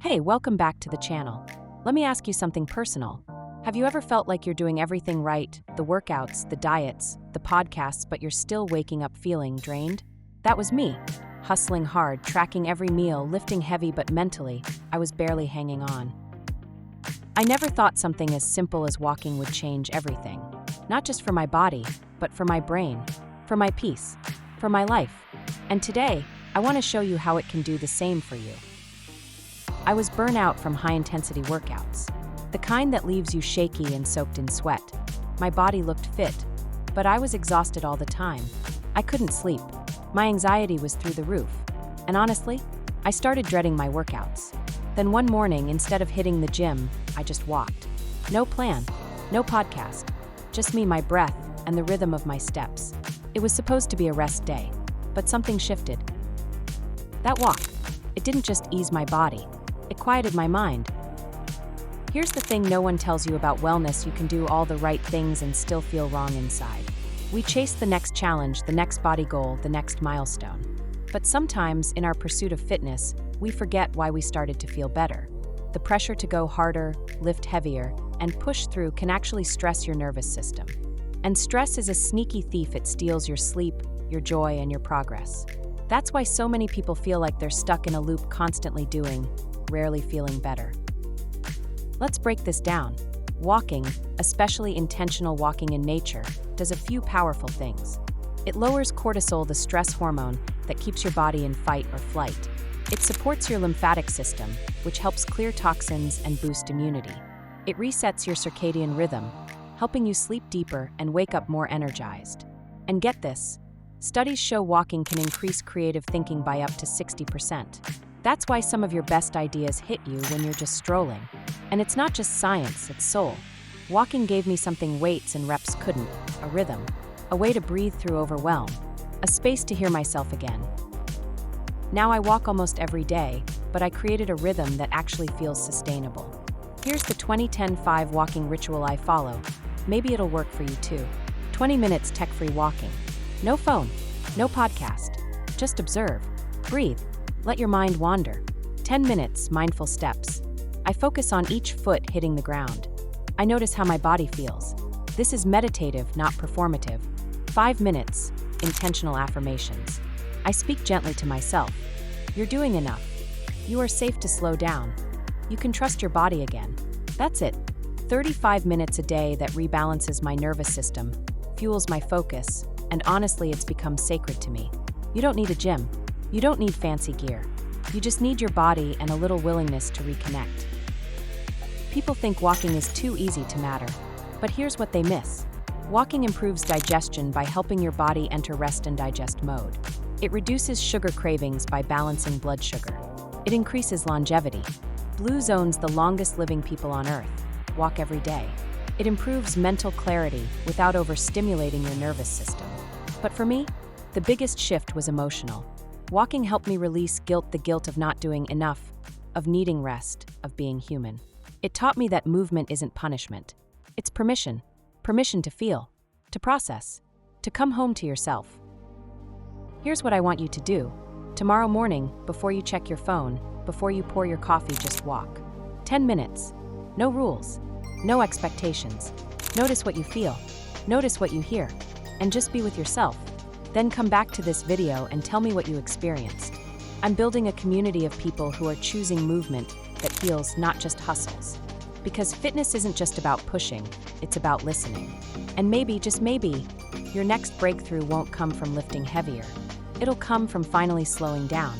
Hey, welcome back to the channel. Let me ask you something personal. Have you ever felt like you're doing everything right, the workouts, the diets, the podcasts, but you're still waking up feeling drained? That was me. Hustling hard, tracking every meal, lifting heavy, but mentally, I was barely hanging on. I never thought something as simple as walking would change everything. Not just for my body, but for my brain, for my peace, for my life. And today, I want to show you how it can do the same for you. I was burnt out from high-intensity workouts, the kind that leaves you shaky and soaked in sweat. My body looked fit, but I was exhausted all the time. I couldn't sleep. My anxiety was through the roof. And honestly, I started dreading my workouts. Then one morning, instead of hitting the gym, I just walked. No plan, no podcast, just me, my breath, and the rhythm of my steps. It was supposed to be a rest day, but something shifted. That walk, it didn't just ease my body, it quieted my mind. Here's the thing no one tells you about wellness: you can do all the right things and still feel wrong inside. We chase the next challenge, the next body goal, the next milestone. But sometimes, in our pursuit of fitness, we forget why we started to feel better. The pressure to go harder, lift heavier, and push through can actually stress your nervous system. And stress is a sneaky thief. It steals your sleep, your joy, and your progress. That's why so many people feel like they're stuck in a loop, constantly doing, rarely feeling better. Let's break this down. Walking, especially intentional walking in nature, does a few powerful things. It lowers cortisol, the stress hormone that keeps your body in fight or flight. It supports your lymphatic system, which helps clear toxins and boost immunity. It resets your circadian rhythm, helping you sleep deeper and wake up more energized. And get this, studies show walking can increase creative thinking by up to 60%. That's why some of your best ideas hit you when you're just strolling. And it's not just science, it's soul. Walking gave me something weights and reps couldn't: a rhythm, a way to breathe through overwhelm, a space to hear myself again. Now I walk almost every day, but I created a rhythm that actually feels sustainable. Here's the 20-10-5 walking ritual I follow. Maybe it'll work for you too. 20 minutes tech-free walking. No phone, no podcast. Just observe, breathe, let your mind wander. 10 minutes mindful steps. I focus on each foot hitting the ground. I notice how my body feels. This is meditative, not performative. 5 minutes, intentional affirmations. I speak gently to myself. You're doing enough. You are safe to slow down. You can trust your body again. That's it. 35 minutes a day that rebalances my nervous system, fuels my focus, and honestly, it's become sacred to me. You don't need a gym. You don't need fancy gear. You just need your body and a little willingness to reconnect. People think walking is too easy to matter, but here's what they miss. Walking improves digestion by helping your body enter rest and digest mode. It reduces sugar cravings by balancing blood sugar. It increases longevity. Blue zones the longest living people on Earth. Walk every day. It improves mental clarity without overstimulating your nervous system. But for me, the biggest shift was emotional. Walking helped me release guilt, the guilt of not doing enough, of needing rest, of being human. It taught me that movement isn't punishment. It's permission. Permission to feel, to process, to come home to yourself. Here's what I want you to do. Tomorrow morning, before you check your phone, before you pour your coffee, just walk. 10 minutes. No rules. No expectations. Notice what you feel. Notice what you hear. And just be with yourself. Then come back to this video and tell me what you experienced. I'm building a community of people who are choosing movement that heals, not just hustles. Because fitness isn't just about pushing, it's about listening. And maybe, just maybe, your next breakthrough won't come from lifting heavier. It'll come from finally slowing down.